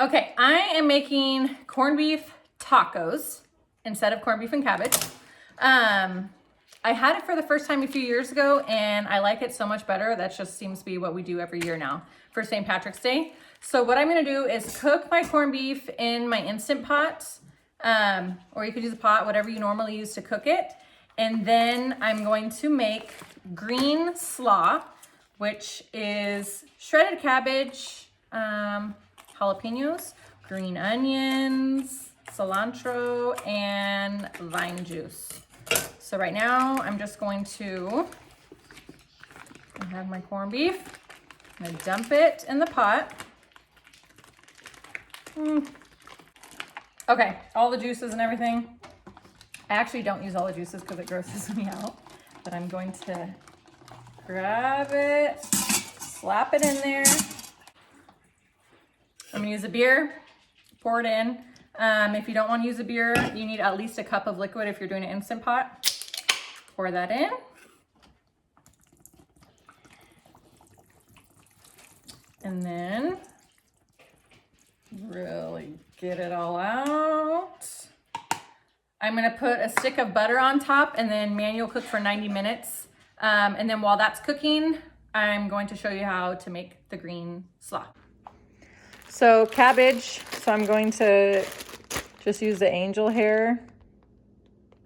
Okay, I am making corned beef tacos instead of corned beef and cabbage. I had it for the first time a few years ago and I like it so much better. That just seems to be what we do every year now for St. Patrick's Day. So what I'm gonna do is cook my corned beef in my Instant Pot, or you could use a pot, whatever you normally use to cook it. And then I'm going to make green slaw, which is shredded cabbage, jalapenos, green onions, cilantro, and lime juice. So right now I'm just going to have my corned beef. I'm gonna dump it in the pot. Okay, all the juices and everything. I actually don't use all the juices because it grosses me out, but I'm going to grab it, slap it in there. I'm gonna use a beer, pour it in. If you don't want to use a beer, you need at least a cup of liquid if you're doing an Instant Pot. Pour that in. And then really get it all out. I'm gonna put a stick of butter on top and then manual cook for 90 minutes. And then while that's cooking, I'm going to show you how to make the green slaw. So cabbage, so I'm going to just use the angel hair,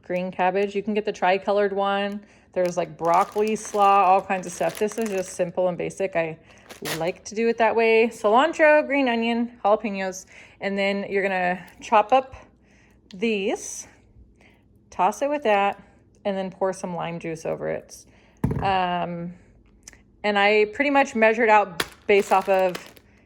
green cabbage. You can get the tri-colored one. There's like broccoli slaw, all kinds of stuff. This is just simple and basic. I like to do it that way. Cilantro, green onion, jalapenos, and then you're gonna chop up these, toss it with that, and then pour some lime juice over it. And I pretty much measured out based off of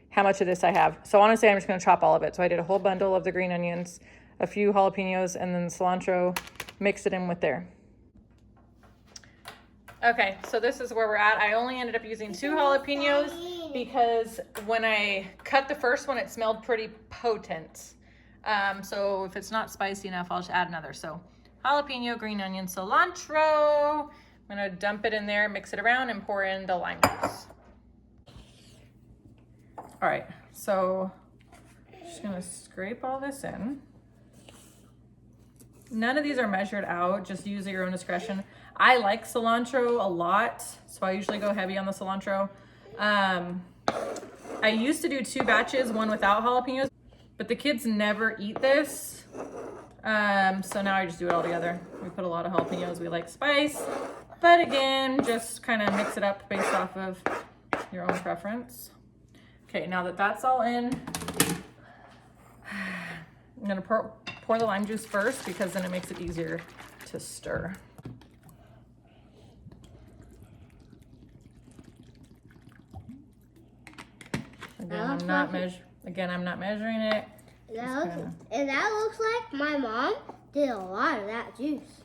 how much of this I have. So honestly, I'm just gonna chop all of it. So I did a whole bundle of the green onions, a few jalapenos, and then cilantro, mix it in with there. Okay, so this is where we're at. I only ended up using 2 jalapenos because when I cut the first one, it smelled pretty potent. So if it's not spicy enough, I'll just add another. So jalapeno, green onion, cilantro. I'm gonna dump it in there, mix it around, and pour in the lime juice. All right, so just gonna scrape all this in. None of these are measured out, just use at your own discretion. I like cilantro a lot, so I usually go heavy on the cilantro. I used to do 2 batches, one without jalapenos, but the kids never eat this. So now I just do it all together. We put a lot of jalapenos, we like spice, but again, just kind of mix it up based off of your own preference. Okay, now that that's all in, I'm gonna pour the lime juice first because then it makes it easier to stir. Again, I'm not measuring it. And that looks like my mom did a lot of that juice.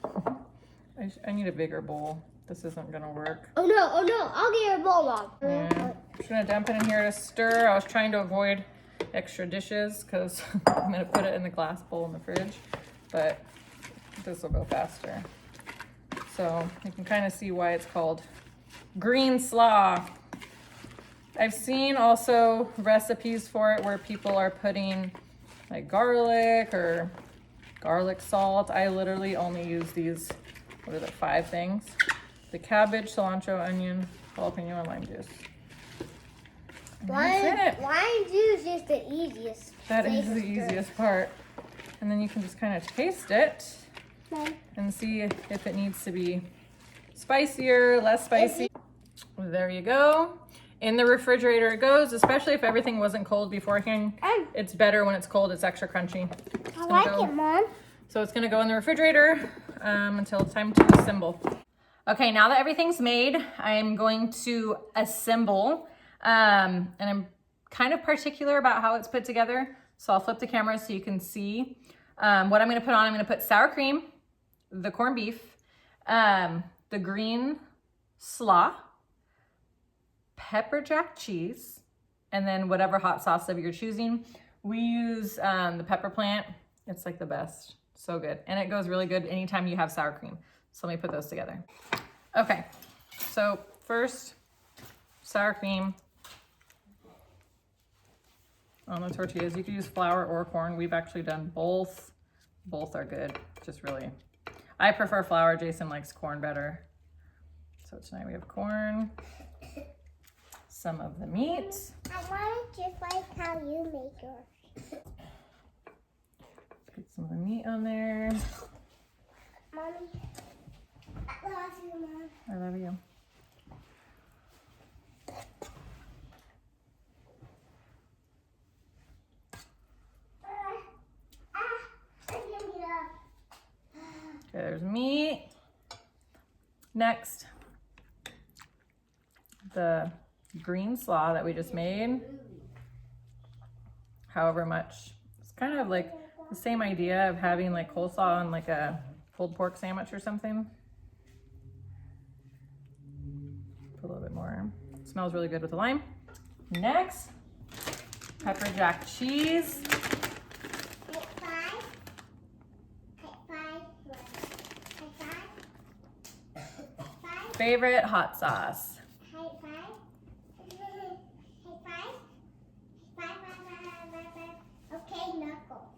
I need a bigger bowl. This isn't gonna work. Oh no, I'll get your bowl, Mom. Yeah. I'm just gonna dump it in here to stir. I was trying to avoid extra dishes because I'm gonna put it in the glass bowl in the fridge, but this will go faster. So you can kind of see why it's called green slaw. I've seen also recipes for it where people are putting like garlic or garlic salt. I literally only use these, what are the 5 things? The cabbage, cilantro, onion, jalapeno, and lime juice. Lime juice is the easiest. That is the easiest part. And then you can just kind of taste it and see if it needs to be spicier, less spicy. There you go. In the refrigerator it goes, especially if everything wasn't cold beforehand. It's better when it's cold, it's extra crunchy. I like it, Mom. So it's gonna go in the refrigerator until it's time to assemble. Okay, now that everything's made, I'm going to assemble. And I'm kind of particular about how it's put together. So I'll flip the camera so you can see what I'm gonna put on. I'm gonna put sour cream, the corned beef, the green slaw, pepper jack cheese, and then whatever hot sauce of you're choosing. We use the pepper plant. It's like the best, so good. And it goes really good anytime you have sour cream. So let me put those together. Okay, so first, sour cream. on the tortillas. You could use flour or corn. We've actually done both. Both are good. Just really, I prefer flour. Jason likes corn better. So tonight we have corn, some of the meat. I want it just like how you make yours. Put some of the meat on there. Mommy, I love you, Mom. I love you. Okay, there's meat. Next, the green slaw that we just made. However much. It's kind of like the same idea of having like coleslaw on like a pulled pork sandwich or something. Put a little bit more. It smells really good with the lime. Next, pepper jack cheese. Favorite hot sauce. Okay, knuckles.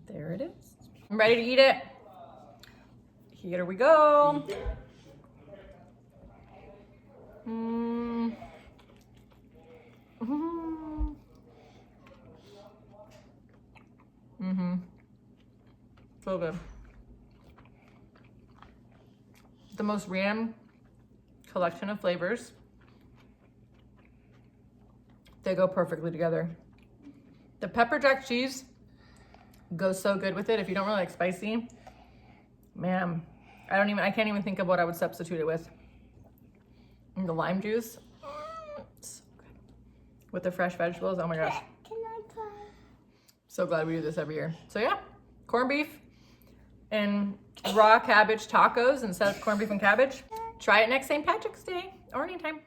There it is. I'm ready to eat it. Here we go. So good. The most random collection of flavors. They go perfectly together. The pepper jack cheese goes so good with it. If you don't really like spicy, man, I can't even think of what I would substitute it with. And the lime juice, so good. With the fresh vegetables, oh my gosh. Can I try? So glad we do this every year. So yeah, corned beef and raw cabbage tacos instead of corned beef and cabbage. Try it next St. Patrick's Day or anytime.